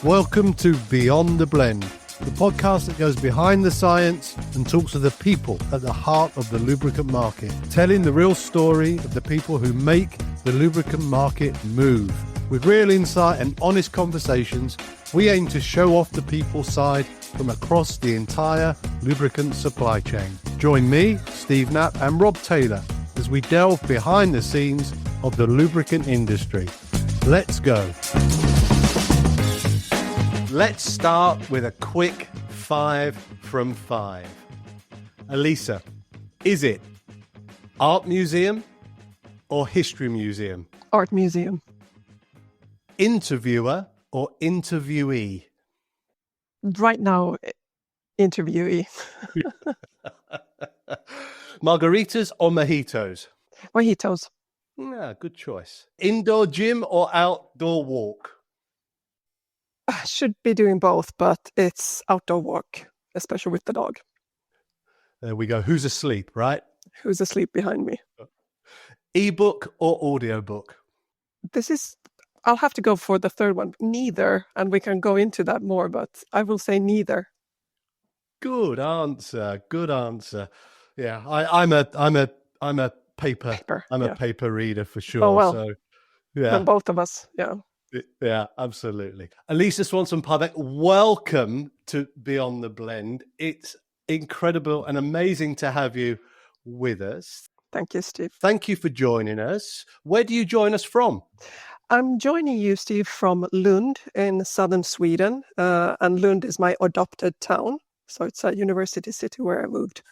Welcome to Beyond the Blend, the podcast that goes behind the science and talks to the people at the heart of the lubricant market, telling the real story of the people who make the lubricant market move. With real insight and honest conversations, we aim to show off the people's side from across the entire lubricant supply chain. Join me, Steve Knapp, and Rob Taylor as we delve behind the scenes of the lubricant industry. Let's go. Let's start with a quick 5 from 5. Elisa, is it art museum or history museum? Art museum. Interviewer or interviewee? Right now, interviewee. Margaritas or mojitos? Mojitos. Yeah, good choice. Indoor gym or outdoor walk? I should be doing both, but it's outdoor walk, especially with the dog. There we go. Who's asleep, right? Who's asleep behind me? Ebook or audiobook? I'll have to go for the third one. Neither, and we can go into that more, but I will say neither. Good answer. Good answer. Yeah, I'm a paper. I'm a paper reader for sure. Oh well. So yeah, then both of us. Yeah. Yeah, absolutely. Elisa Swanson-Parbäck, welcome to Beyond the Blend. It's incredible and amazing to have you with us. Thank you, Steve. Thank you for joining us. Where do you join us from? I'm joining you, Steve, from Lund in southern Sweden. And Lund is my adopted town. So it's a university city where I moved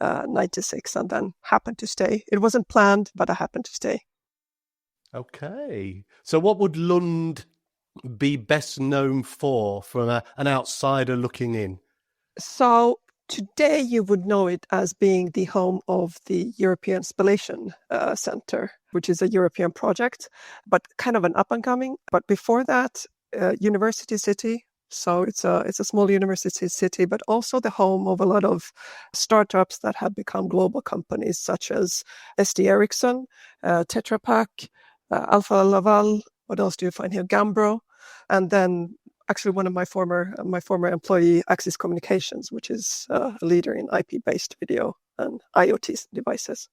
96 and then happened to stay. It wasn't planned, but I happened to stay. Okay. So what would Lund be best known for from an outsider looking in? So today you would know it as being the home of the European Spallation Center, which is a European project, but kind of an up and coming. But before that, university city. So it's a small university city, but also the home of a lot of startups that have become global companies, such as SD Ericsson, Tetra Pak, Alfa Laval. What else do you find here? Gambro, and then actually one of my former employee, Axis Communications, which is a leader in IP-based video and IoT devices.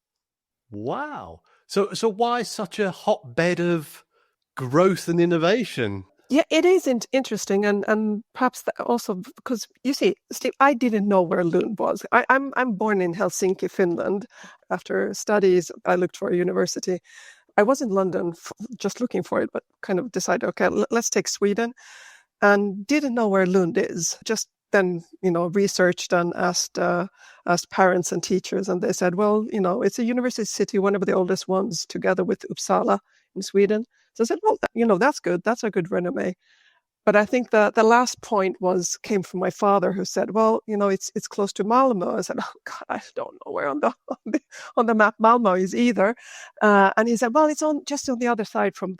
Wow! So why such a hotbed of growth and innovation? Yeah, it is interesting, and perhaps also because you see, Steve, I didn't know where Lund was. I'm born in Helsinki, Finland. After studies, I looked for a university. I was in London just looking for it, but kind of decided, okay, let's take Sweden, and didn't know where Lund is. Just then, researched and asked parents and teachers, and they said, well, it's a university city, one of the oldest ones, together with Uppsala in Sweden. So I said, well, that's good. That's a good resume. But I think the last point came from my father, who said, well, it's close to Malmö. I said, oh God, I don't know where on the map Malmö is either. And he said, well, it's just on the other side from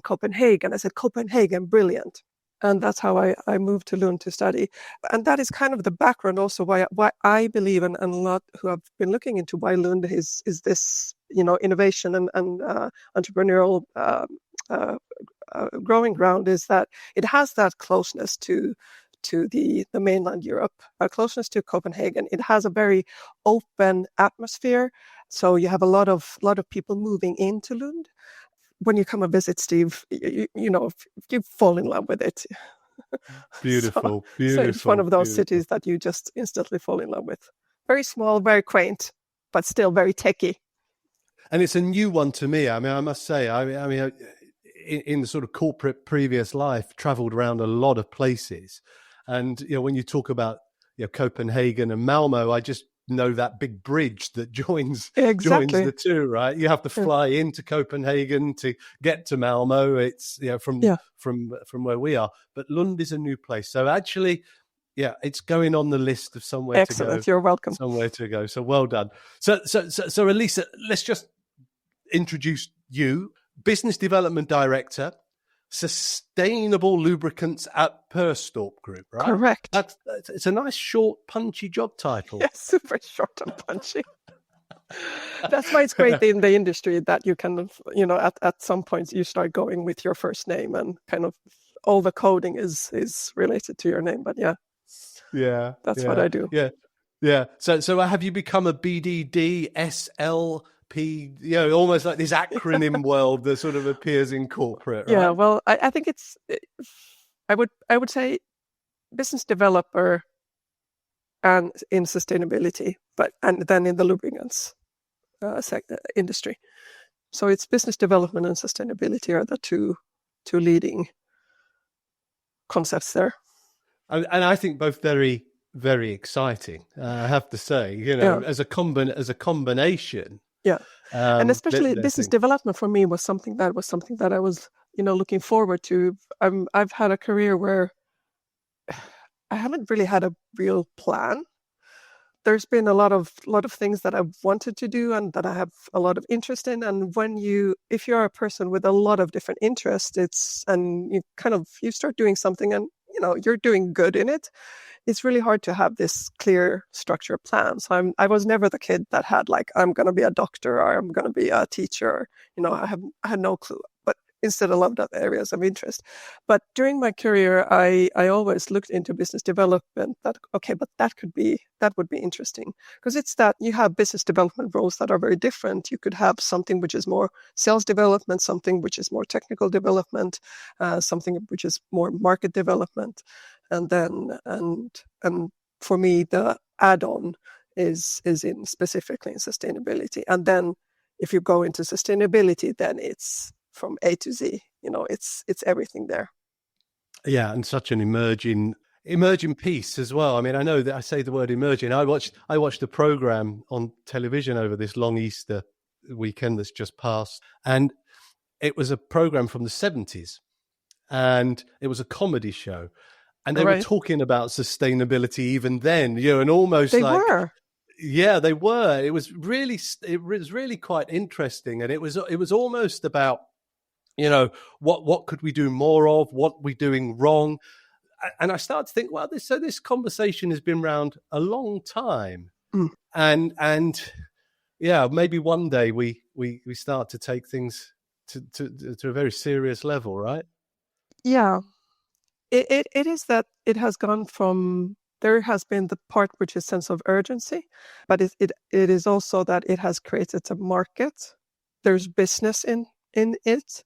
Copenhagen. I said, Copenhagen, brilliant. And that's how I moved to Lund to study. And that is kind of the background also why I believe, and a lot who have been looking into why Lund is this, innovation and entrepreneurial growing ground, is that it has that closeness to the mainland Europe, closeness to Copenhagen. It has a very open atmosphere. So you have a lot of people moving into Lund. When you come and visit, Steve, you fall in love with it. Beautiful. So it's one of those cities that you just instantly fall in love with. Very small, very quaint, but still very techy. And it's a new one to me. I mean, I must say, in the sort of corporate previous life, traveled around a lot of places. And, when you talk about Copenhagen and Malmo, I just know that big bridge that joins the two, right? You have to fly into Copenhagen to get to Malmo. It's from where we are, but Lund is a new place. So actually, it's going on the list of somewhere Excellent. to go. You're welcome. Somewhere to go. So well done. So Elisa, let's just introduce you, Business Development Director, Sustainable Lubricants at Perstorp Group, right? Correct. It's a nice, short, punchy job title. Yes, super short and punchy. That's why it's great in the industry that you kind of, at some point you start going with your first name and kind of all the coding is related to your name. But yeah, that's what I do. Yeah. So have you become a BDD, SLP, almost like this acronym world that sort of appears in corporate, right? Yeah, well, I think I would say business developer and in sustainability, and then in the lubricants industry. So it's business development and sustainability are the two leading concepts there. And I think both very, very exciting. I have to say, as a combination. Yeah, and especially business development for me was something that I was looking forward to. I've had a career where I haven't really had a real plan. There's been a lot of things that I've wanted to do and that I have a lot of interest in. And if you're a person with a lot of different interests, and you start doing something and you're doing good in it, it's really hard to have this clear structured plan. So I was never the kid that had like, I'm going to be a doctor or I'm going to be a teacher. I had no clue. But instead, I loved other areas of interest. But during my career, I always looked into business development. But that would be interesting, because it's that you have business development roles that are very different. You could have something which is more sales development, something which is more technical development, something which is more market development, and for me the add-on is specifically in sustainability. And then if you go into sustainability, then it's from A to Z, it's everything there. Yeah, and such an emerging piece as well. I mean, I know that I say the word emerging. I watched a program on television over this long Easter weekend that's just passed, and it was a program from the 70s, and it was a comedy show, and they were talking about sustainability even then, and almost they like were. Yeah, they were. It was really quite interesting, and it was almost about what could we do more of, what we're doing wrong. And I started to think, well, this conversation has been around a long time. And yeah, maybe one day we start to take things to a very serious level, right? Yeah, it is that it has gone from, there has been the part which is sense of urgency, but it is also that it has created a market. There's business in it.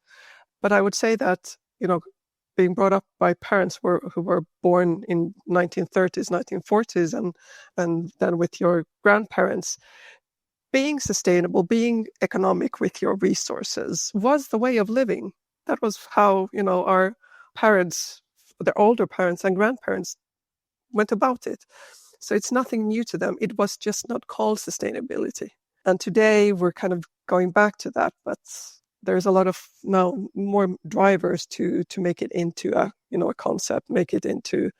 But I would say that, being brought up by parents who were born in 1930s, 1940s, and then with your grandparents, being sustainable, being economic with your resources was the way of living. That was how, our parents, their older parents and grandparents went about it. So it's nothing new to them. It was just not called sustainability. And today we're kind of going back to that, but there's a lot of now more drivers to make it into a concept, make it into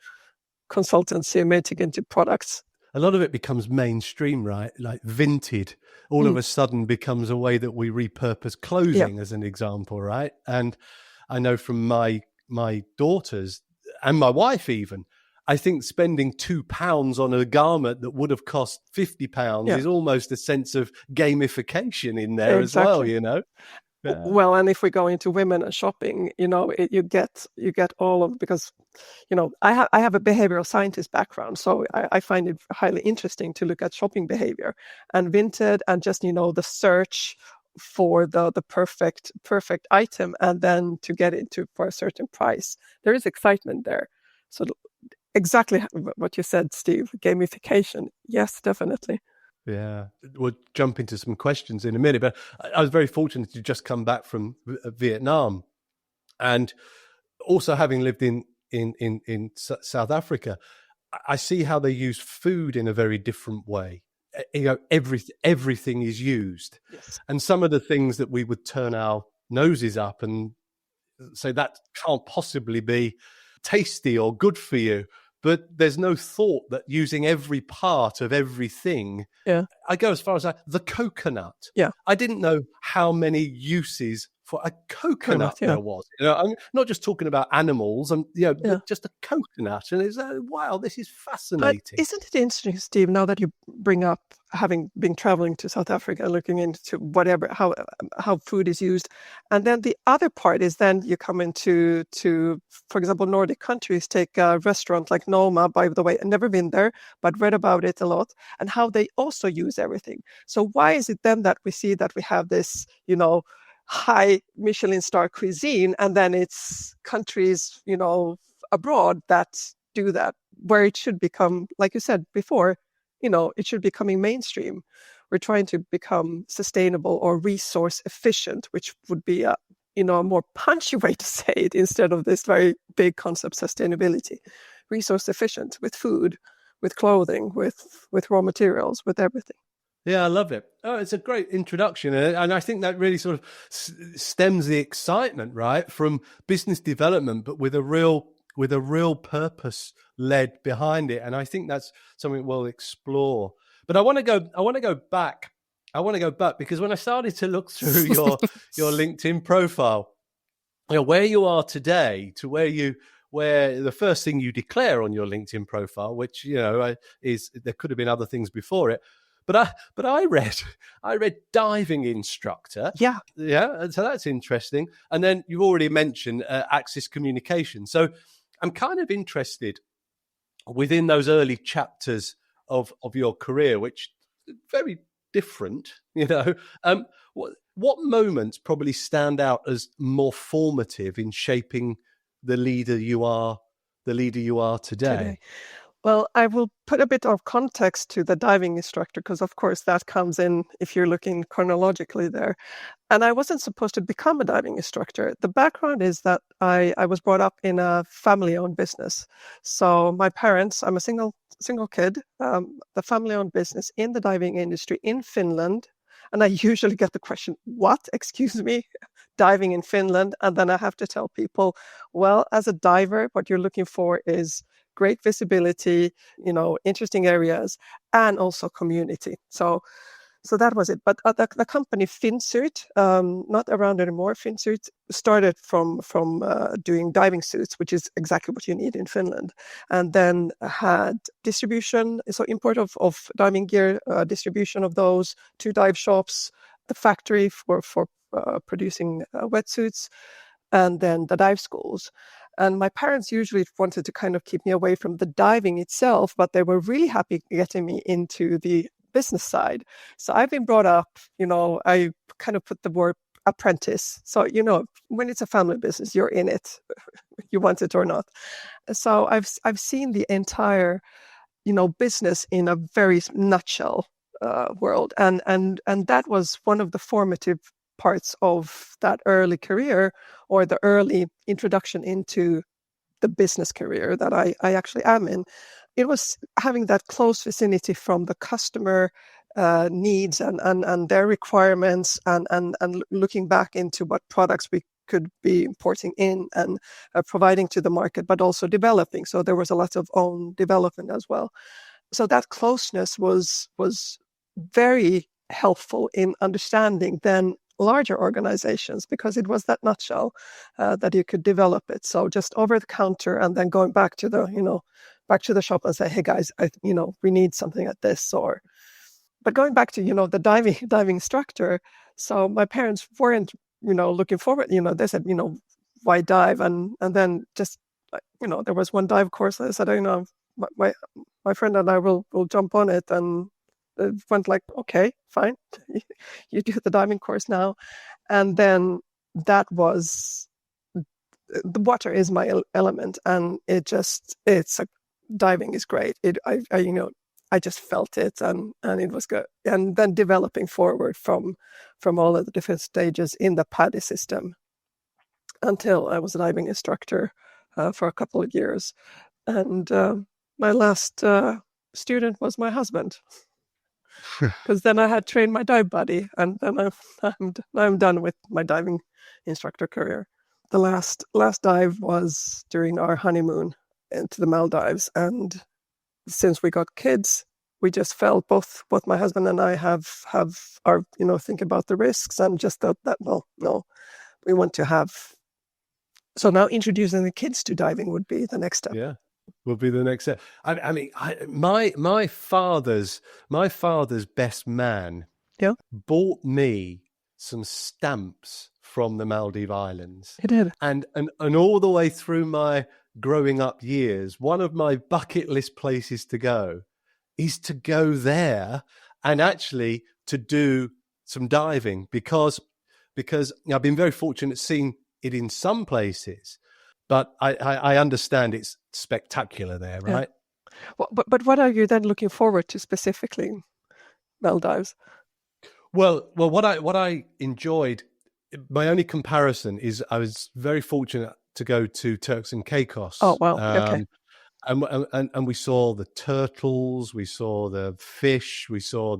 consultancy, make it into products. A lot of it becomes mainstream, right? Like Vinted all of a sudden becomes a way that we repurpose clothing, as an example, right? And I know from my daughters and my wife even, I think spending £2 on a garment that would have cost £50 is almost a sense of gamification in there as well, Yeah. Well, and if we go into women and shopping, you get all of, because, I have a behavioral scientist background, so I find it highly interesting to look at shopping behavior and Vinted and just, the search for the perfect item and then to get it for a certain price. There is excitement there. So exactly what you said, Steve, gamification. Yes, definitely. Yeah, we'll jump into some questions in a minute, but I was very fortunate to just come back from Vietnam, and also having lived in South Africa, I see how they use food in a very different way. Everything is used, and some of the things that we would turn our noses up and say that can't possibly be tasty or good for you. But there's no thought that using every part of everything. Yeah. I go as far as the coconut. Yeah. I didn't know how many uses for a coconut there was. I'm not just talking about animals, and just a coconut. And it's wow, this is fascinating. But isn't it interesting, Steve? Now that you bring up having been traveling to South Africa, looking into whatever how food is used, and then the other part is then you come into for example, Nordic countries. Take a restaurant like Noma. By the way, I've never been there, but read about it a lot, and how they also use everything. So why is it then that we see that we have this, high Michelin star cuisine, and then it's countries, abroad that do that, where it should become, like you said before, it should be becoming mainstream. We're trying to become sustainable or resource efficient, which would be a more punchy way to say it instead of this very big concept, sustainability. Resource efficient with food, with clothing, with raw materials, with everything. Yeah, I love it. Oh, it's a great introduction. And I think that really sort of stems the excitement, right, from business development, but with a real purpose led behind it. And I think that's something we'll explore. But I want to go back. Because when I started to look through your LinkedIn profile, where you are today to where the first thing you declare on your LinkedIn profile, which, is there could have been other things before it. But I read diving instructor. Yeah. Yeah. So that's interesting. And then you've already mentioned Axis Communication. So I'm kind of interested within those early chapters of your career, which is very different, what moments probably stand out as more formative in shaping the leader you are today? Well, I will put a bit of context to the diving instructor, because of course that comes in if you're looking chronologically there. And I wasn't supposed to become a diving instructor. The background is that I was brought up in a family-owned business. So my parents, I'm a single kid, the family-owned business in the diving industry in Finland. And I usually get the question, what? Excuse me? Diving in Finland? And then I have to tell people, well, as a diver, what you're looking for is great visibility, interesting areas, and also community. So that was it. But the company Finsuit, not around anymore. Finsuit started from doing diving suits, which is exactly what you need in Finland, and then had distribution, so import of diving gear, distribution of those, 2 dive shops, the factory for producing wetsuits, and then the dive schools. And my parents usually wanted to kind of keep me away from the diving itself, but they were really happy getting me into the business side. So I've been brought up, I kind of put the word apprentice. So, when it's a family business, you're in it, you want it or not. So I've seen the entire, business in a very nutshell world. And that was one of the formative parts of that early career, or the early introduction into the business career that I actually am in. It was having that close vicinity from the customer needs and their requirements, and looking back into what products we could be importing in and providing to the market, but also developing. So there was a lot of own development as well. So that closeness was very helpful in understanding then larger organizations, because it was that nutshell that you could develop it. So just over the counter, and then going back to the shop and say, hey guys, we need something at this. But going back to the diving instructor. So my parents weren't looking forward. They said, why dive? And then just there was one dive course. I said, my friend and I will jump on it, and it went like, okay, fine. You do the diving course now. And then that was, the water is my element. And diving is great. I just felt it, and it was good. And then developing forward from all of the different stages in the PADI system until I was a diving instructor for a couple of years. And my last student was my husband. Because then I had trained my dive buddy, and then I'm done with my diving instructor career. The last dive was during our honeymoon into the Maldives, and since we got kids, we just felt both my husband and I have our think about the risks, and just thought that no, we want to have. So now introducing the kids to diving would be the next step. Yeah, will be the next step. I mean, my father's best man bought me some stamps from the Maldive Islands. He did. And all the way through my growing up years, one of my bucket list places to go is to go there and actually to do some diving because I've been very fortunate seeing it in some places, but I understand it's spectacular there, right? Yeah. Well, but what are you then looking forward to specifically in Maldives? Well, what I enjoyed, my only comparison is I was very fortunate to go to Turks and Caicos. Oh, wow. Okay. And we saw the turtles, we saw the fish, we saw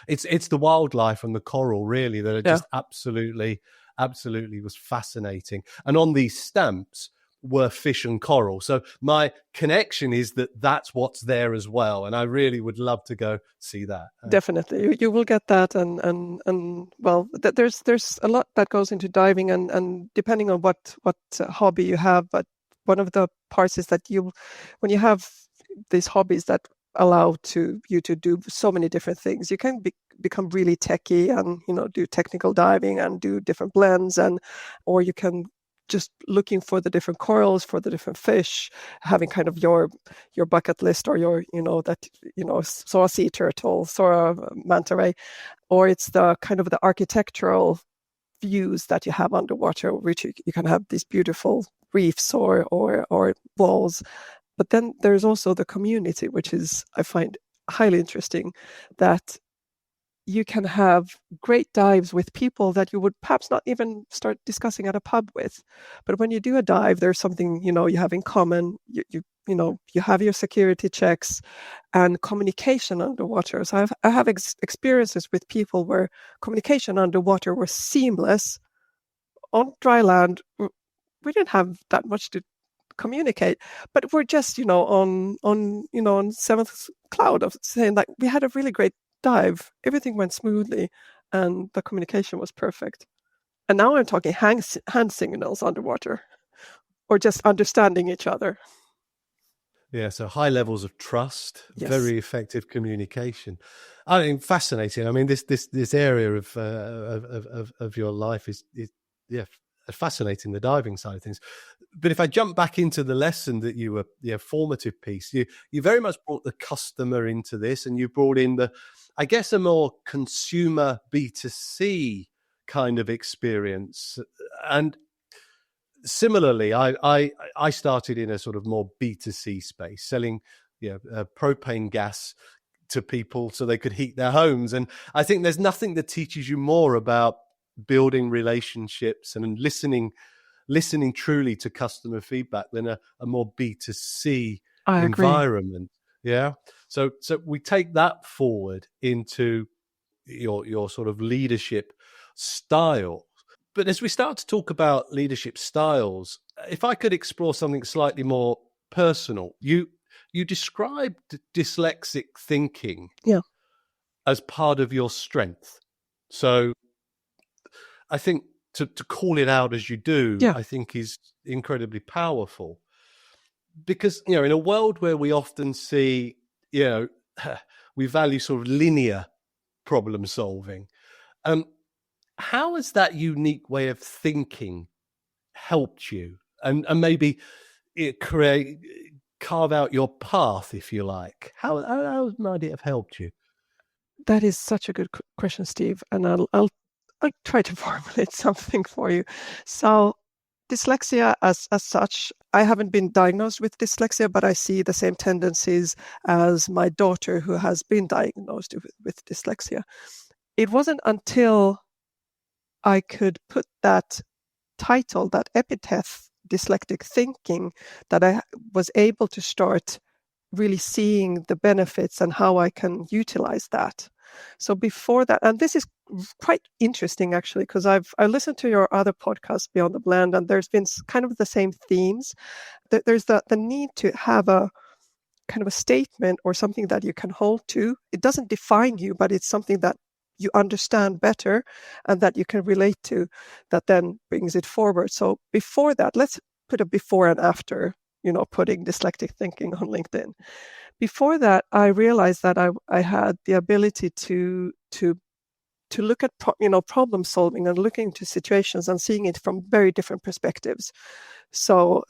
it's the wildlife and the coral really that are just absolutely was fascinating. And on these stamps were fish and coral. So my connection is that's what's there as well. And I really would love to go see that. Definitely. You will get that. And well, there's a lot that goes into diving and depending on what hobby you have. But one of the parts is that when you have these hobbies that allow you to do so many different things, you can become really techy and, do technical diving and do different blends or you can just looking for the different corals, for the different fish, having kind of your bucket list or your, saw a sea turtle, saw a manta ray, or it's the kind of the architectural views that you have underwater, which you can have these beautiful reefs or walls. But then there's also the community, which is, I find highly interesting, that you can have great dives with people that you would perhaps not even start discussing at a pub with. But when you do a dive, there's something, you have in common. You have your security checks and communication underwater. So I have experiences with people where communication underwater was seamless. On dry land, we didn't have that much to communicate, but we're just, on seventh cloud of saying like we had a really great dive, everything went smoothly and the communication was perfect. And now I'm talking hand signals underwater or just understanding each other. Yeah, so high levels of trust, Yes. Very effective communication. I mean, fascinating. I mean, this area of your life is fascinating, the diving side of things. But if I jump back into the lesson that you were, formative piece, you very much brought the customer into this, and you brought in I guess, a more consumer B2C kind of experience. And similarly, I started in a sort of more B2C space, selling propane gas to people so they could heat their homes. And I think there's nothing that teaches you more about building relationships and listening truly to customer feedback than a more B2C environment. Yeah. So we take that forward into your sort of leadership style. But as we start to talk about leadership styles, if I could explore something slightly more personal, you described dyslexic thinking as part of your strength. So I think to call it out as you do, I think is incredibly powerful. Because, in a world where we often see, we value sort of linear problem solving, how has that unique way of thinking helped you and maybe carve out your path, if you like? How might it have helped you? That is such a good question, Steve. And I'll try to formulate something for you. So dyslexia as such, I haven't been diagnosed with dyslexia, but I see the same tendencies as my daughter who has been diagnosed with dyslexia. It wasn't until I could put that title, that epithet, dyslexic thinking, that I was able to start really seeing the benefits and how I can utilize that. So before that, and this is quite interesting actually, because I listened to your other podcast, Beyond the Blend, and there's been kind of the same themes. There's the need to have a kind of a statement or something that you can hold to. It doesn't define you, but it's something that you understand better and that you can relate to, that then brings it forward. So before that, let's put a before and after, putting dyslectic thinking on LinkedIn. Before that, I realized that I had the ability to look at problem solving and looking into situations and seeing it from very different perspectives. So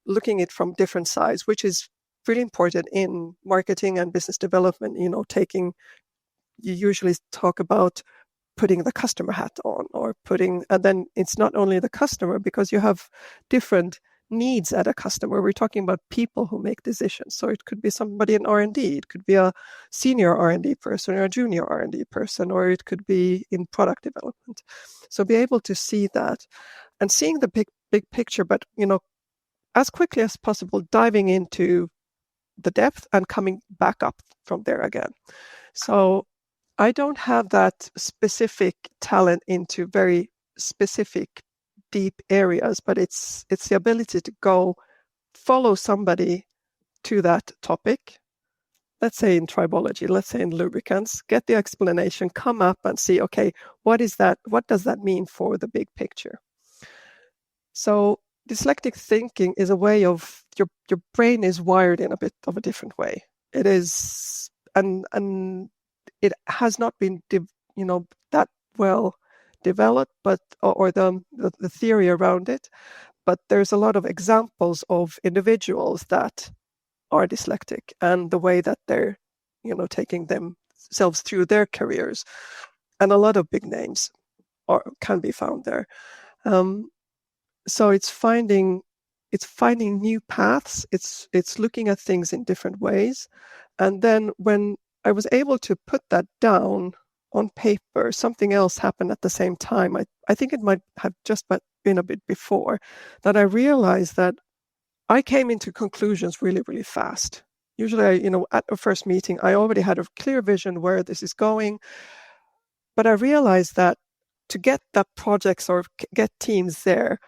looking it from different sides, which is really important in marketing and business development. You usually talk about putting the customer hat on, and then it's not only the customer, because you have different needs at a customer. We're talking about people who make decisions. So it could be somebody in R&D, it could be a senior R&D person or a junior R&D person, or it could be in product development. So be able to see that and seeing the big picture, but as quickly as possible, diving into the depth and coming back up from there again. So I don't have that specific talent into very specific deep areas, but it's the ability to go follow somebody to that topic. Let's say in tribology, let's say in lubricants, get the explanation, come up and see, okay, what is that? What does that mean for the big picture? So dyslectic thinking is a way of your brain is wired in a bit of a different way. It is, and it has not been, that well developed, but or the theory around it. But there's a lot of examples of individuals that are dyslectic and the way that they're, taking themselves through their careers, and a lot of big names can be found there. So it's finding new paths. It's looking at things in different ways, and then when I was able to put that down on paper, something else happened at the same time. I think it might have just been a bit before that I realized that I came into conclusions really, really fast. Usually, at a first meeting, I already had a clear vision where this is going, but I realized that to get that projects or get teams there,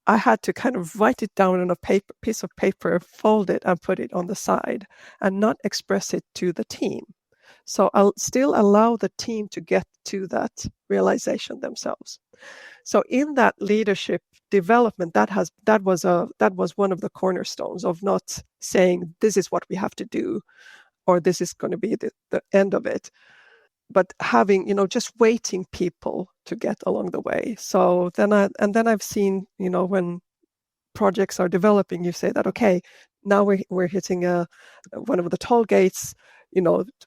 I had to kind of write it down on a piece of paper, fold it and put it on the side and not express it to the team. So I'll still allow the team to get to that realization themselves. So in that leadership development, that was one of the cornerstones of not saying this is what we have to do or this is going to be the end of it, but having, just waiting people to get along the way. So then I've seen, when projects are developing, you say that, okay, now we're hitting one of the toll gates,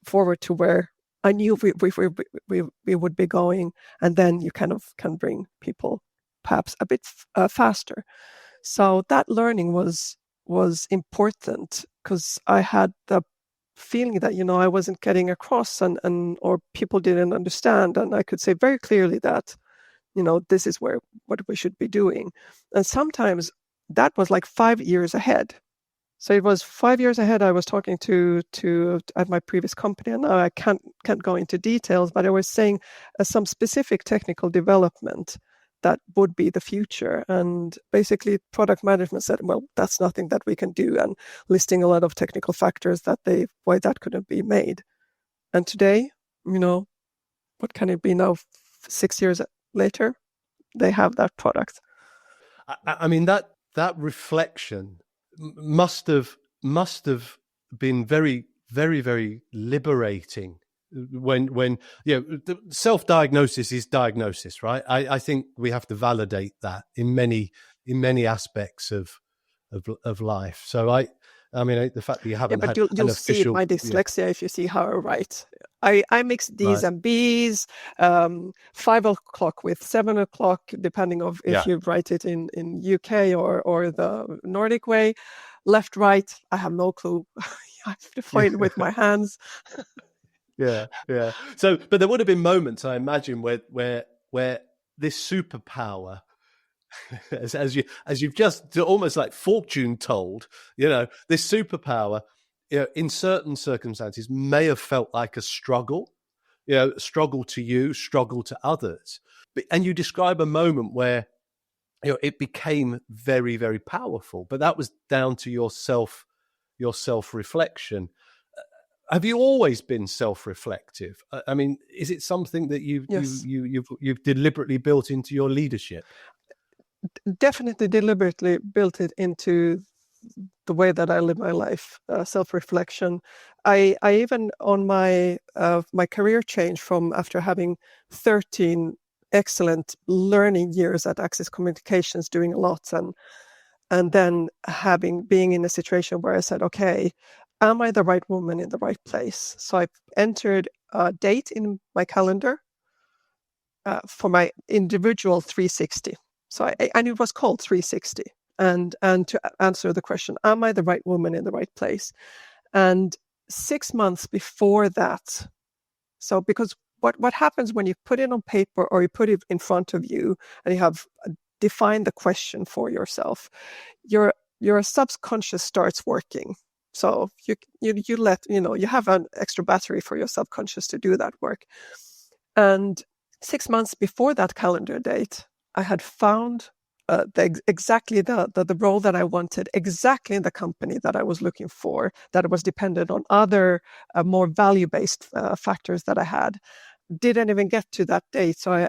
forward to where I knew we would be going, and then you kind of can bring people perhaps a bit faster. So that learning was important because I had the feeling that I wasn't getting across and or people didn't understand, and I could say very clearly that this is what we should be doing, and sometimes that was like 5 years ahead. So it was 5 years ahead. I was talking to at my previous company, and now I can't go into details, but I was saying some specific technical development that would be the future. And basically product management said, well, that's nothing that we can do, and listing a lot of technical factors why that couldn't be made. And today, what can it be now? 6 years later, they have that product. I mean, that reflection must have been very, very, very liberating when self-diagnosis is diagnosis, right? I think we have to validate that in many aspects of life. So I mean, the fact that you haven't had you'll an official, see my dyslexia if you see how I write. I mix D's and B's, 5 o'clock with 7 o'clock, depending on if you write it in UK or the Nordic way. Left, right, I have no clue. I have to find it with my hands. Yeah. So, but there would have been moments, I imagine, where this superpower, as you've just almost like fortune told, this superpower, in certain circumstances may have felt like a struggle, struggle to you, struggle to others. And you describe a moment where, it became very, very powerful, but that was down to your self-reflection. Have you always been self-reflective? I mean, is it something that Yes. you've deliberately built into your leadership? Definitely deliberately built it into the way that I live my life, self-reflection. I even on my career change from after having 13 excellent learning years at Access Communications, doing a lot, and then being in a situation where I said, okay, am I the right woman in the right place? So I entered a date in my calendar for my individual 360. So and it was called 360. And to answer the question, am I the right woman in the right place? And 6 months before that, so because what happens when you put it on paper or you put it in front of you and you have defined the question for yourself, your subconscious starts working. So you let, you have an extra battery for your subconscious to do that work. And 6 months before that calendar date, I had found exactly the role that I wanted, exactly in the company that I was looking for, that was dependent on other more value-based factors that I had. Didn't even get to that date. So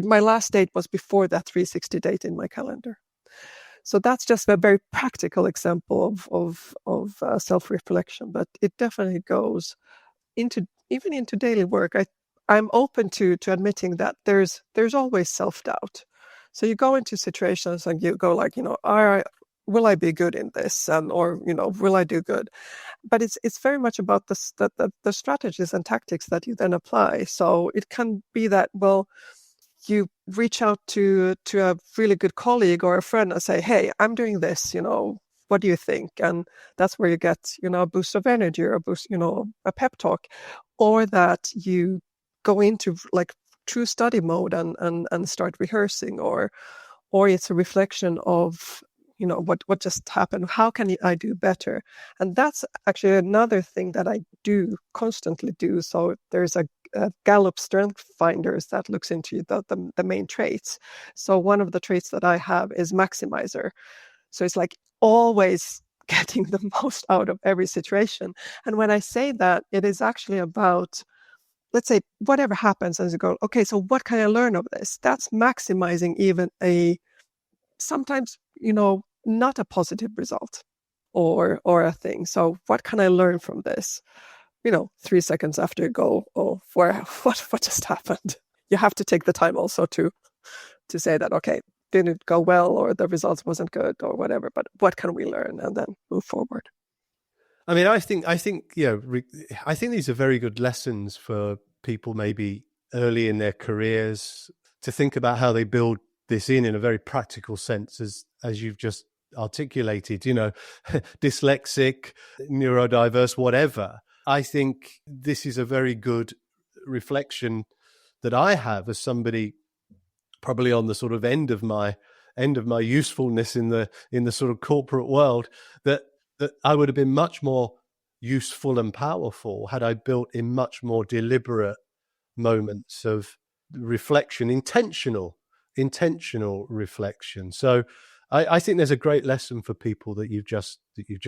my last date was before that 360 date in my calendar. So that's just a very practical example of self-reflection, but it definitely goes into daily work. I'm open to admitting that there's always self-doubt. So you go into situations and you go like, will I be good in this? Or, will I do good? But it's very much about the strategies and tactics that you then apply. So it can be that, well, you reach out to a really good colleague or a friend and say, hey, I'm doing this, what do you think? And that's where you get, a boost of energy or a boost, a pep talk, or that you go into like true study mode and start rehearsing, or it's a reflection of, what just happened. How can I do better? And that's actually another thing that I constantly do. So there's a Gallup Strength Finders that looks into the main traits. So one of the traits that I have is maximizer. So it's like always getting the most out of every situation. And when I say that, it is actually about, let's say, whatever happens, as you go, okay, so what can I learn of this? That's maximizing even sometimes, not a positive result or a thing. So what can I learn from this? 3 seconds after you go, what just happened? You have to take the time also to say that, okay, didn't go well, or the results wasn't good, or whatever, but what can we learn, and then move forward. I mean, I think I think these are very good lessons for people maybe early in their careers to think about how they build this in a very practical sense, as you've just articulated, dyslexic, neurodiverse, whatever. I think this is a very good reflection that I have as somebody probably on the sort of end of my usefulness in the sort of corporate world, that I would have been much more useful and powerful had I built in much more deliberate moments of reflection, intentional reflection. So I think there's a great lesson for people that you've just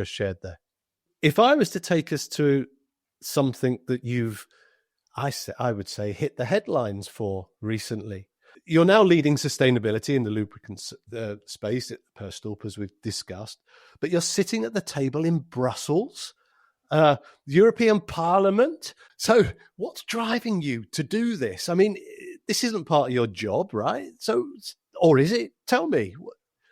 shared there. If I was to take us to something that I would say hit the headlines for recently. You're now leading sustainability in the lubricants space at Perstorp, as we've discussed, but you're sitting at the table in Brussels, European Parliament. So what's driving you to do this? I mean, this isn't part of your job, right? So, or is it? Tell me.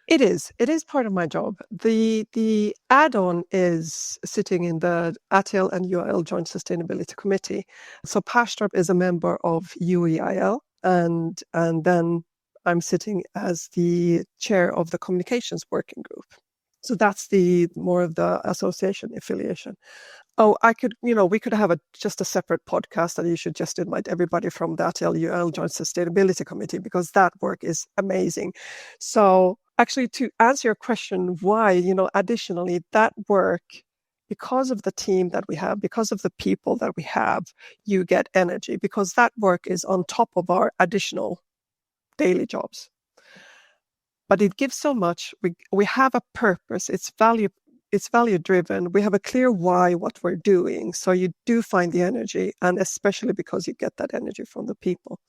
It is part of my job. The add-on is sitting in the ATL and UIL Joint Sustainability Committee. So Perstorp is a member of UEIL, and then I'm sitting as the chair of the communications working group. So that's the more of the association affiliation. Oh, we could have just a separate podcast, and you should just invite everybody from the ATL UIL Joint Sustainability Committee, because that work is amazing. So actually, to answer your question, why, additionally, that work, because of the team that we have, because of the people that we have, you get energy, because that work is on top of our additional daily jobs. But it gives so much. We have a purpose. It's it's value driven. We have a clear why, what we're doing. So you do find the energy, and especially because you get that energy from the people.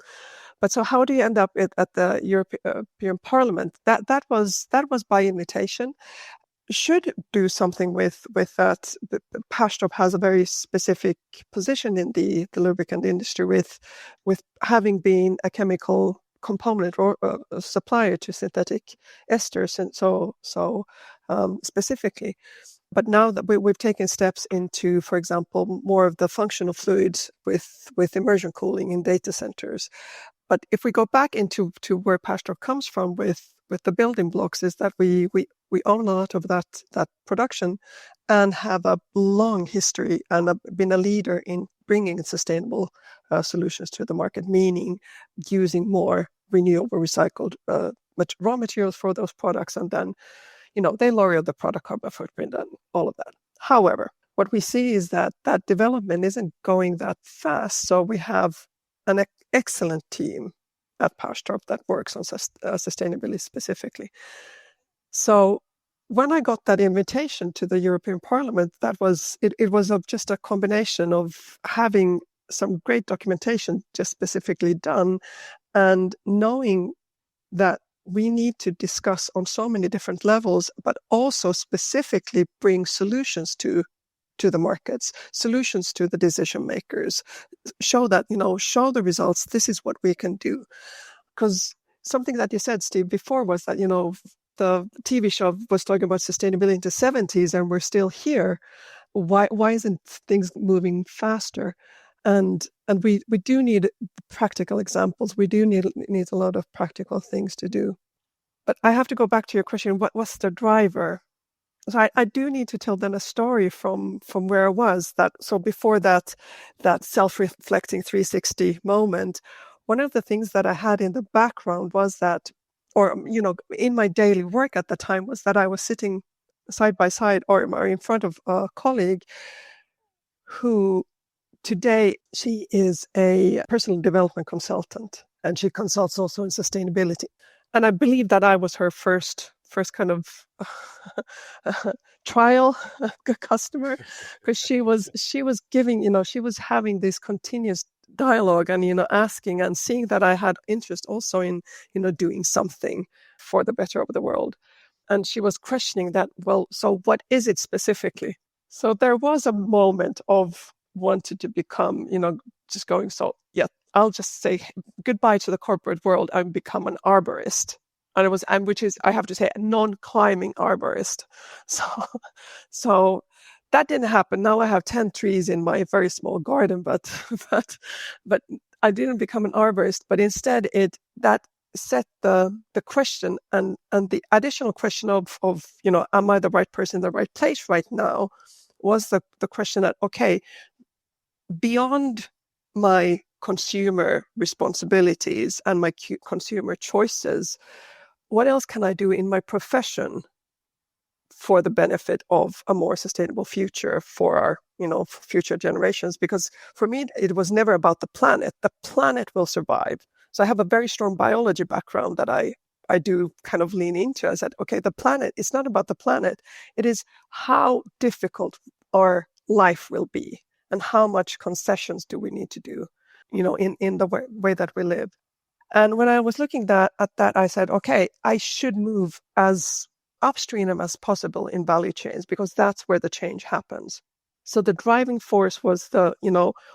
But so how do you end up at the European Parliament? That was by invitation. Should do something with that. Perstorp has a very specific position in the lubricant industry with having been a chemical component or a supplier to synthetic esters, and so specifically. But now that we've taken steps into, for example, more of the functional fluids with immersion cooling in data centers. But if we go back into where Perstorp comes from with the building blocks, is that we own a lot of that production and have a long history and been a leader in bringing sustainable solutions to the market, meaning using more renewable recycled raw materials for those products, and then they lower the product carbon footprint and all of that. However, what we see is that development isn't going that fast. So we have an excellent team at Perstorp that works on sustainability specifically. So when I got that invitation to the European Parliament, it was just a combination of having some great documentation just specifically done, and knowing that we need to discuss on so many different levels, but also specifically bring solutions to the markets, solutions to the decision makers, show the results. This is what we can do. Because something that you said, Steve, before was that, the TV show was talking about sustainability in the 70s and we're still here. Why isn't things moving faster? And we do need practical examples. We do need a lot of practical things to do. But I have to go back to your question, what's the driver? So I do need to tell them a story from where I was. So before that self-reflecting 360 moment, one of the things that I had in the background was that, or in my daily work at the time, was that I was sitting side by side or in front of a colleague who today she is a personal development consultant, and she consults also in sustainability. And I believe that I was her first kind of trial customer, because she was giving, she was having this continuous dialogue and, asking and seeing that I had interest also in, doing something for the better of the world. And she was questioning that, well, so what is it specifically? So there was a moment of wanted to become, just going, so yeah, I'll just say goodbye to the corporate world and become an arborist. And which is, I have to say, a non-climbing arborist. So that didn't happen. Now I have 10 trees in my very small garden, but I didn't become an arborist. But instead, that set the question and the additional question of am I the right person in the right place right now, was the question that, okay, beyond my consumer responsibilities and my consumer choices, what else can I do in my profession for the benefit of a more sustainable future for our, future generations? Because for me, it was never about the planet. The planet will survive. So I have a very strong biology background that I do kind of lean into. I said, okay, the planet, it's not about the planet. It is how difficult our life will be and how much concessions do we need to do, in the way that we live. And when I was looking at that, I said, okay, I should move as upstream as possible in value chains, because that's where the change happens. So the driving force was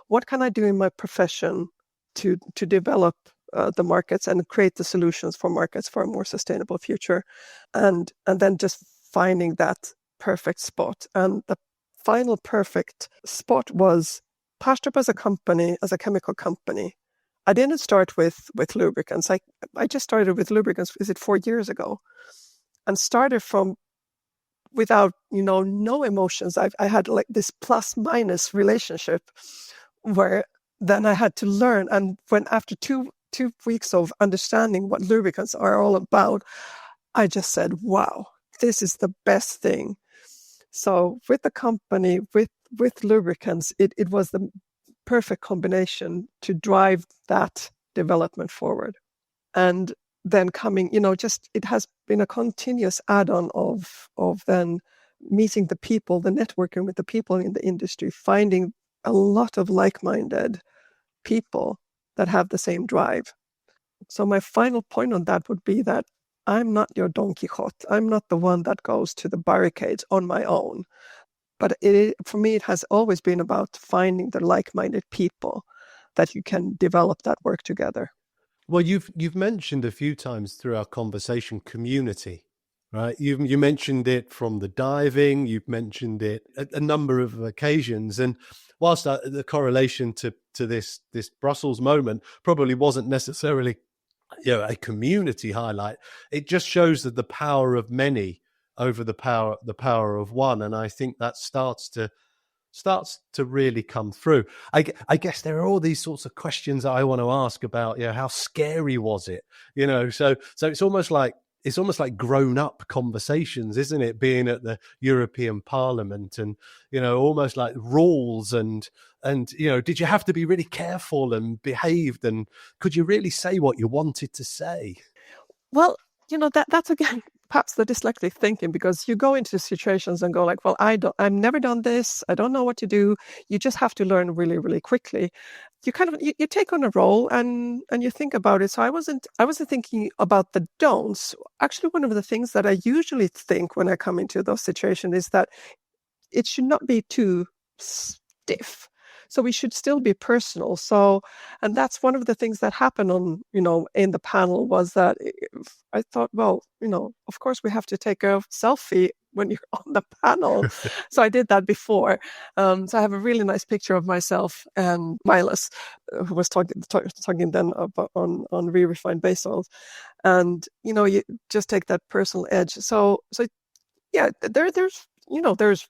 what can I do in my profession to develop the markets and create the solutions for markets for a more sustainable future, and then just finding that perfect spot. And the final perfect spot was Perstorp as a company, as a chemical company. I didn't start with lubricants. I just started with lubricants, 4 years ago, and started from without, no emotions. I had like this plus minus relationship where then I had to learn. And when after two weeks of understanding what lubricants are all about, I just said, wow, this is the best thing. So with the company, with lubricants, it was the perfect combination to drive that development forward. And then coming, it has been a continuous add-on of then meeting the people, the networking with the people in the industry, finding a lot of like-minded people that have the same drive. So my final point on that would be that I'm not your Don Quixote. I'm not the one that goes to the barricades on my own. But for me, it has always been about finding the like-minded people that you can develop that work together. Well, you've mentioned a few times through our conversation community, right? You mentioned it from the diving. You've mentioned it a number of occasions, and whilst the correlation to this Brussels moment probably wasn't necessarily a community highlight, it just shows that the power of many over the power of one, and I think that starts to really come through. I guess there are all these sorts of questions that I want to ask about, how scary was it? So it's almost like grown up conversations, isn't it? Being at the European Parliament and, almost like rules and, did you have to be really careful and behaved, and could you really say what you wanted to say? Well, that's again, perhaps the dyslexic thinking, because you go into situations and go like, well, I've never done this. I don't know what to do. You just have to learn really, really quickly. You kind of, you take on a role and you think about it. So I wasn't thinking about the don'ts. Actually, one of the things that I usually think when I come into those situations is that it should not be too stiff. So we should still be personal. So, and that's one of the things that happened on, in the panel, was that I thought, well, of course we have to take a selfie when you're on the panel. So I did that before. So I have a really nice picture of myself and Milas, who was talking then about on re-refined base oils. And, you just take that personal edge. So yeah, there's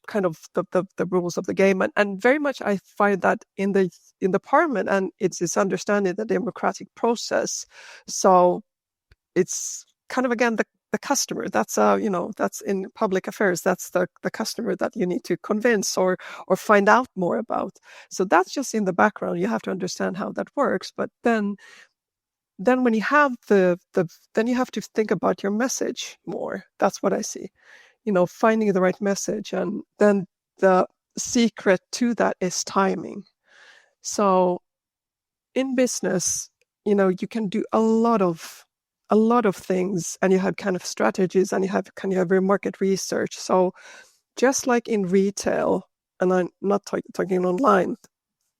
kind of the rules of the game, and very much I find that in the parliament, and it's this understanding the democratic process. So it's kind of, again, the customer. That's that's in public affairs. That's the customer that you need to convince or find out more about. So that's just in the background. You have to understand how that works. But then when you have then you have to think about your message more. That's what I see. Finding the right message. And then the secret to that is timing. So in business, you can do a lot of things, and you have kind of strategies, and you have your market research. So just like in retail, and I'm not talking online,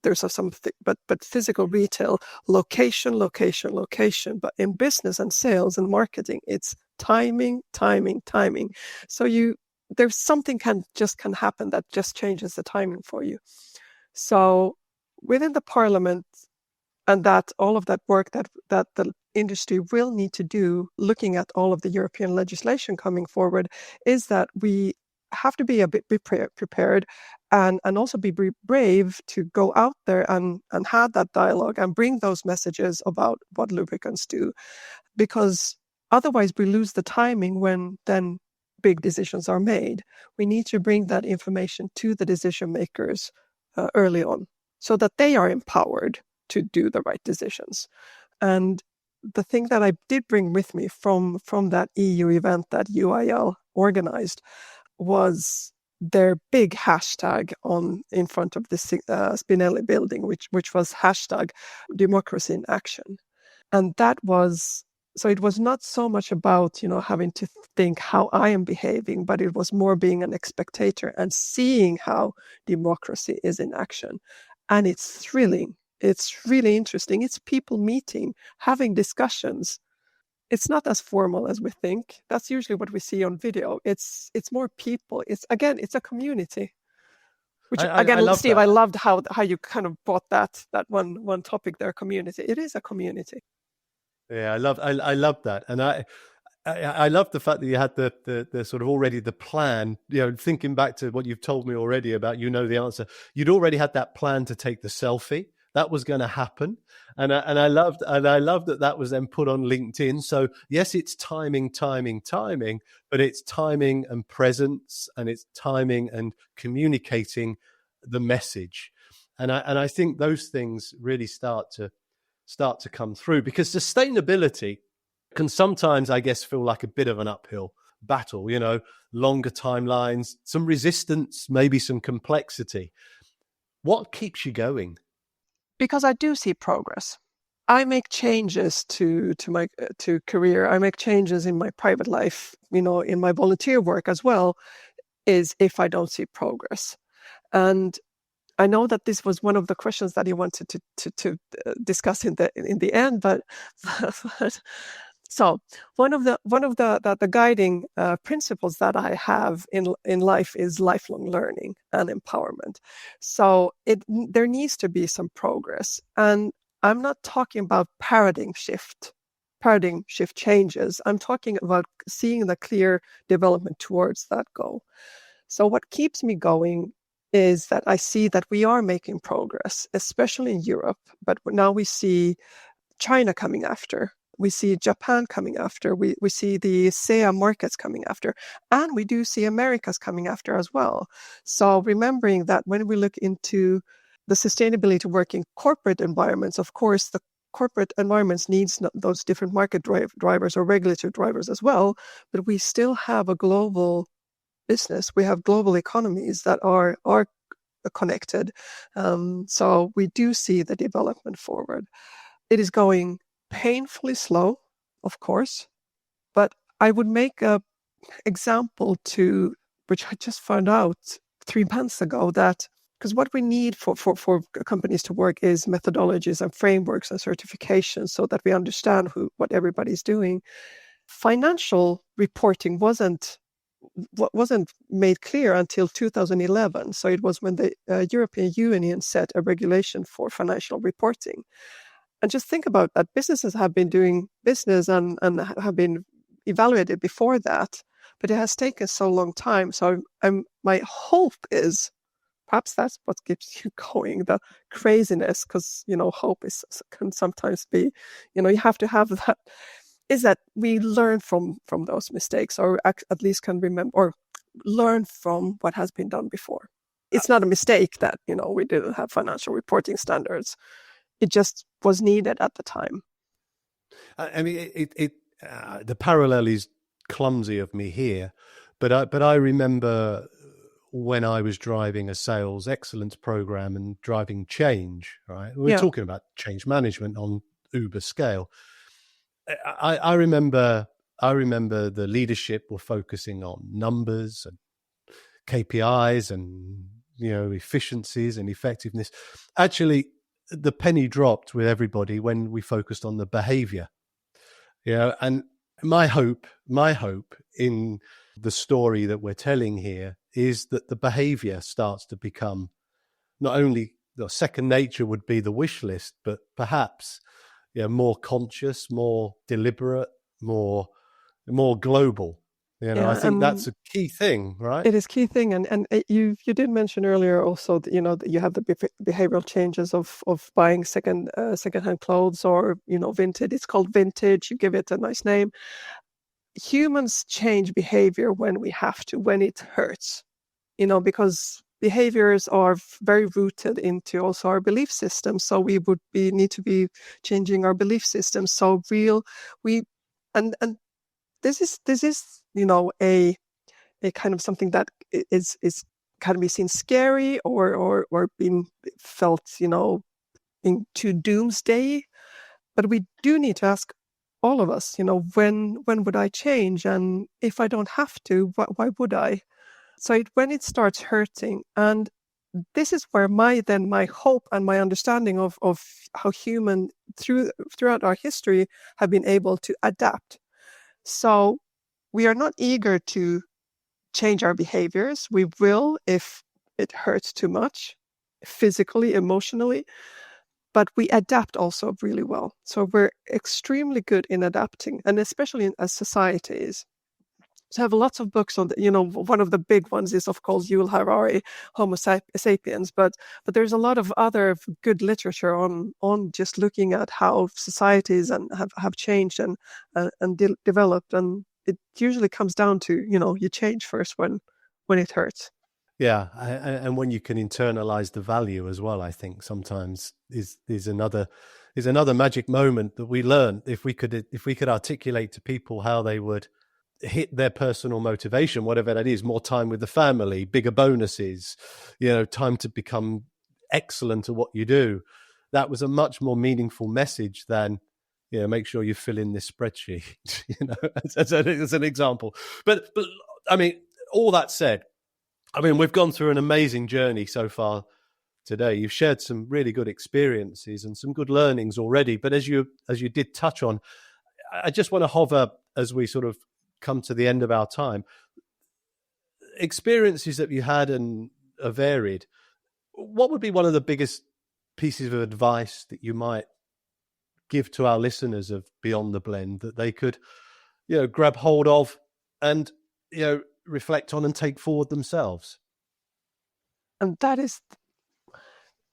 there's something, but physical retail, location. But in business and sales and marketing, it's timing. So there's something can happen that just changes the timing for you. So within the parliament, and that all of that work that the industry will need to do, looking at all of the European legislation coming forward, is that we have to be a bit prepared and also be brave to go out there and have that dialogue and bring those messages about what lubricants do, because otherwise we lose the timing when then big decisions are made. We need to bring that information to the decision makers early on, so that they are empowered to do the right decisions. And the thing that I did bring with me from that EU event that UIL organized was their big hashtag in front of the Spinelli building, which was hashtag democracy in action. And that was, so it was not so much about, having to think how I am behaving, but it was more being an spectator and seeing how democracy is in action. And it's thrilling. It's really interesting. It's people meeting, having discussions. It's not as formal as we think. That's usually what we see on video. It's more people. It's a community. Which I again, love Steve, that. I loved how you kind of brought that one topic there, community. It is a community. Yeah, I love that, and I love the fact that you had the sort of already the plan. Thinking back to what you've told me already about, the answer. You'd already had that plan to take the selfie. That was going to happen, and I loved that was then put on LinkedIn. So yes, it's timing, but it's timing and presence, and it's timing and communicating the message, and I think those things really start to come through, because sustainability can sometimes, I guess, feel like a bit of an uphill battle, longer timelines, some resistance, maybe some complexity. What keeps you going? Because I do see progress. I make changes to my career. I make changes in my private life, in my volunteer work as well, is if I don't see progress. And I know that this was one of the questions that you wanted to discuss in the end, but so one of the guiding principles that I have in life is lifelong learning and empowerment. So there needs to be some progress, and I'm not talking about paradigm shift changes. I'm talking about seeing the clear development towards that goal. So what keeps me going is that I see that we are making progress, especially in Europe, but now we see China coming after. We see Japan coming after. We see the SEA markets coming after. And we do see Americas coming after as well. So remembering that when we look into the sustainability work in corporate environments, of course, the corporate environments needs those different market drivers or regulatory drivers as well. But we still have a global business. We have global economies that are connected. So we do see the development forward. It is going painfully slow, of course, but I would make an example which I just found out 3 months ago, that because what we need for companies to work is methodologies and frameworks and certifications so that we understand what everybody's doing. Financial reporting wasn't made clear until 2011. So it was when the European Union set a regulation for financial reporting. And just think about that. Businesses have been doing business and have been evaluated before that, but it has taken so long time. So my hope is, perhaps that's what keeps you going, the craziness, because, hope can sometimes be, you have to have that, is that we learn from those mistakes, or at least can remember or learn from what has been done before. It's not a mistake that, we didn't have financial reporting standards. It just was needed at the time. I mean, the parallel is clumsy of me here, but I remember when I was driving a sales excellence program and driving change, right? We're talking about change management on Uber scale. I remember the leadership were focusing on numbers and KPIs and, efficiencies and effectiveness. Actually, the penny dropped with everybody when we focused on the behavior. And my hope in the story that we're telling here is that the behavior starts to become not only the second nature would be the wish list, but perhaps more conscious, more deliberate, more global. I think that's a key thing, right? It is a key thing, and you did mention earlier also that that you have the behavioral changes of buying secondhand clothes or vintage. It's called vintage. You give it a nice name. Humans change behavior when we have to, when it hurts, because behaviors are very rooted into also our belief system. So we would need to be changing our belief system. So and this is a kind of something that is can be seen scary or being felt into doomsday. But we do need to ask all of us, when would I change? And if I don't have to, why would I? So when it starts hurting, and this is where my hope and my understanding of how human throughout our history have been able to adapt. So we are not eager to change our behaviors. We will if it hurts too much, physically, emotionally, but we adapt also really well. So we're extremely good in adapting, and especially as societies. So I have lots of books on one of the big ones is, of course, Yuval Harari, Homo sapiens, but there's a lot of other good literature on just looking at how societies and have changed and developed, and it usually comes down to you change first when it hurts. Yeah, and when you can internalize the value as well, I think sometimes is another magic moment that we learn if we could articulate to people how they would hit their personal motivation, whatever that is, more time with the family, bigger bonuses, time to become excellent at what you do. That was a much more meaningful message than, make sure you fill in this spreadsheet, as an example. But I mean, all that said, I mean, we've gone through an amazing journey so far today. You've shared some really good experiences and some good learnings already. But as you did touch on, I just want to hover as we sort of come to the end of our time. Experiences that you had and are varied. What would be one of the biggest pieces of advice that you might give to our listeners of Beyond the Blend that they could, grab hold of and, reflect on and take forward themselves? And that is,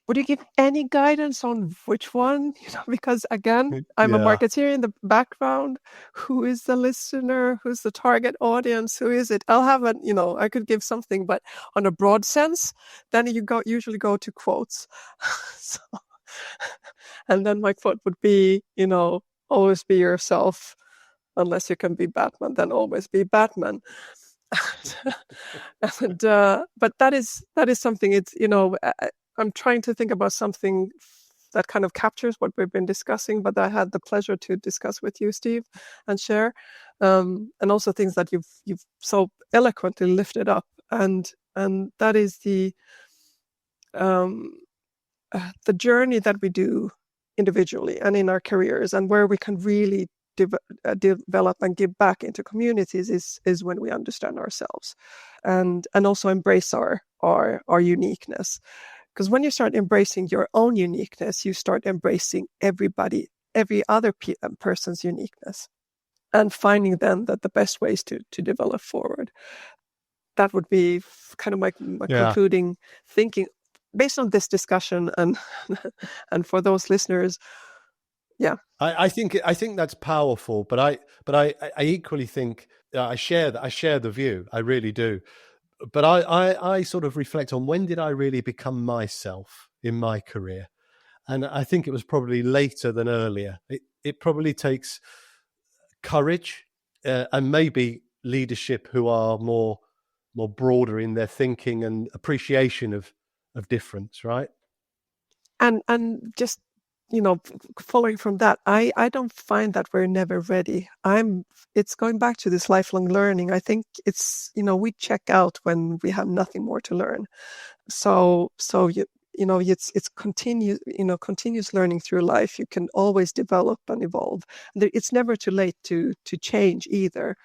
would you give any guidance on which one? Because again, I'm a marketeer in the background. Who is the listener? Who's the target audience? Who is it? I'll have I could give something, but on a broad sense, then you usually go to quotes. So, and then my quote would be, always be yourself. Unless you can be Batman, then always be Batman. But that is something. It's I'm trying to think about something that kind of captures what we've been discussing, but I had the pleasure to discuss with you, Steve, and share, and also things that you've so eloquently lifted up, and that is the journey that we do individually and in our careers, and where we can really develop and give back into communities is when we understand ourselves, and also embrace our uniqueness. Because when you start embracing your own uniqueness, you start embracing every other person's uniqueness, and finding then that the best ways to develop forward. That would be kind of my concluding thinking based on this discussion, and and for those listeners. Yeah, I think that's powerful, but I equally think I share the view. I really do. But I sort of reflect on, when did I really become myself in my career? And I think it was probably later than earlier. It probably takes courage and maybe leadership who are more broader in their thinking and appreciation of difference, right? And just following from that, I don't find that we're never ready. It's going back to this lifelong learning. I think it's, we check out when we have nothing more to learn. So it's continuous learning through life. You can always develop and evolve. It's never too late to change either.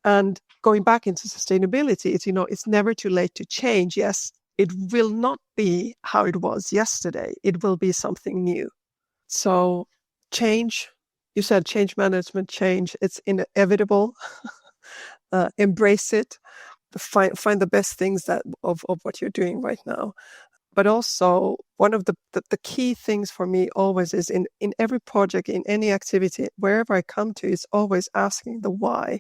And going back into sustainability, it's never too late to change. Yes, it will not be how it was yesterday. It will be something new. So change, you said change management, it's inevitable. Embrace it. Find the best things of what you're doing right now. But also, one of the key things for me always is in every project, in any activity, wherever I come to, is always asking the why.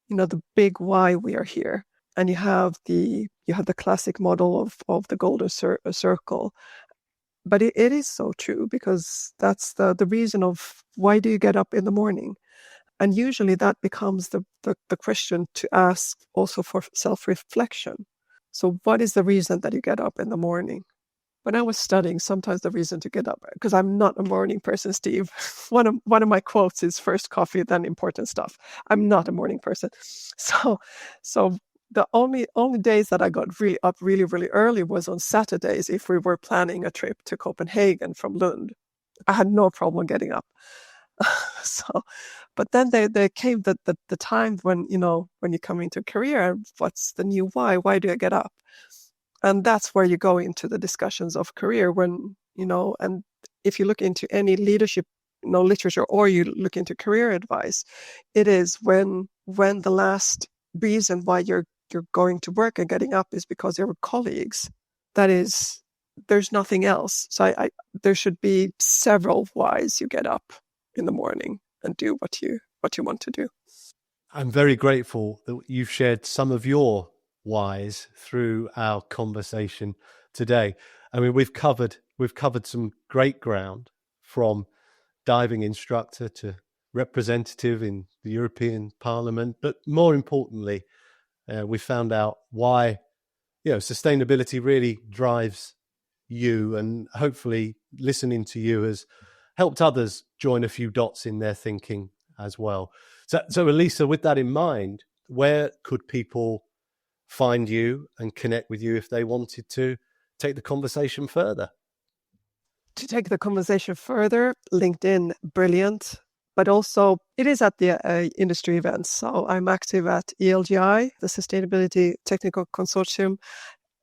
The big why we are here. And you have the classic model of the golden circle. But it is so true, because that's the reason of why do you get up in the morning? And usually that becomes the question to ask also for self-reflection. So what is the reason that you get up in the morning? When I was studying, sometimes the reason to get up, because I'm not a morning person, Steve. One of my quotes is first coffee, then important stuff. I'm not a morning person. So the only days that I got up really, really early was on Saturdays, if we were planning a trip to Copenhagen from Lund. I had no problem getting up. But then there came the time when you come into a career, what's the new why? Why do I get up? And that's where you go into the discussions of career, when and if you look into any leadership literature, or you look into career advice, it is when the last reason why you're going to work and getting up is because you're colleagues. That is, there's nothing else. So there should be several whys you get up in the morning and do what you want to do. I'm very grateful that you've shared some of your whys through our conversation today. I mean, we've covered some great ground, from diving instructor to representative in the European Parliament. But more importantly, we found out why, sustainability really drives you, and hopefully listening to you has helped others join a few dots in their thinking as well. So Elisa, with that in mind, where could people find you and connect with you if they wanted to take the conversation further? To take the conversation further, LinkedIn, brilliant. But also, it is at the industry events. So I'm active at ELGI, the Sustainability Technical Consortium,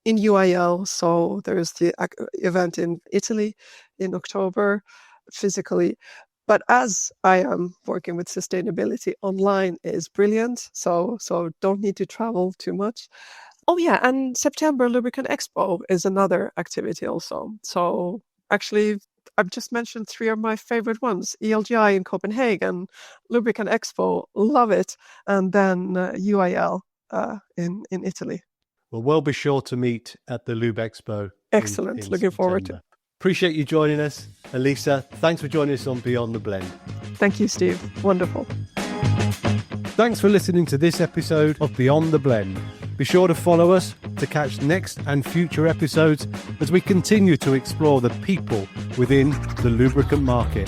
in UIL. So there's the event in Italy in October, physically. But as I am working with sustainability, online is brilliant. So don't need to travel too much. Oh yeah, and September Lubricant Expo is another activity also. So actually, I've just mentioned 3 of my favorite ones: ELGI in Copenhagen, Lubricant Expo, love it, and then UIL in Italy. Well, we'll be sure to meet at the Lube Expo. Excellent. in Looking forward to it. Appreciate you joining us. Elisa, thanks for joining us on Beyond the Blend. Thank you, Steve. Wonderful. Thanks for listening to this episode of Beyond the Blend. Be sure to follow us to catch next and future episodes as we continue to explore the people within the lubricant market.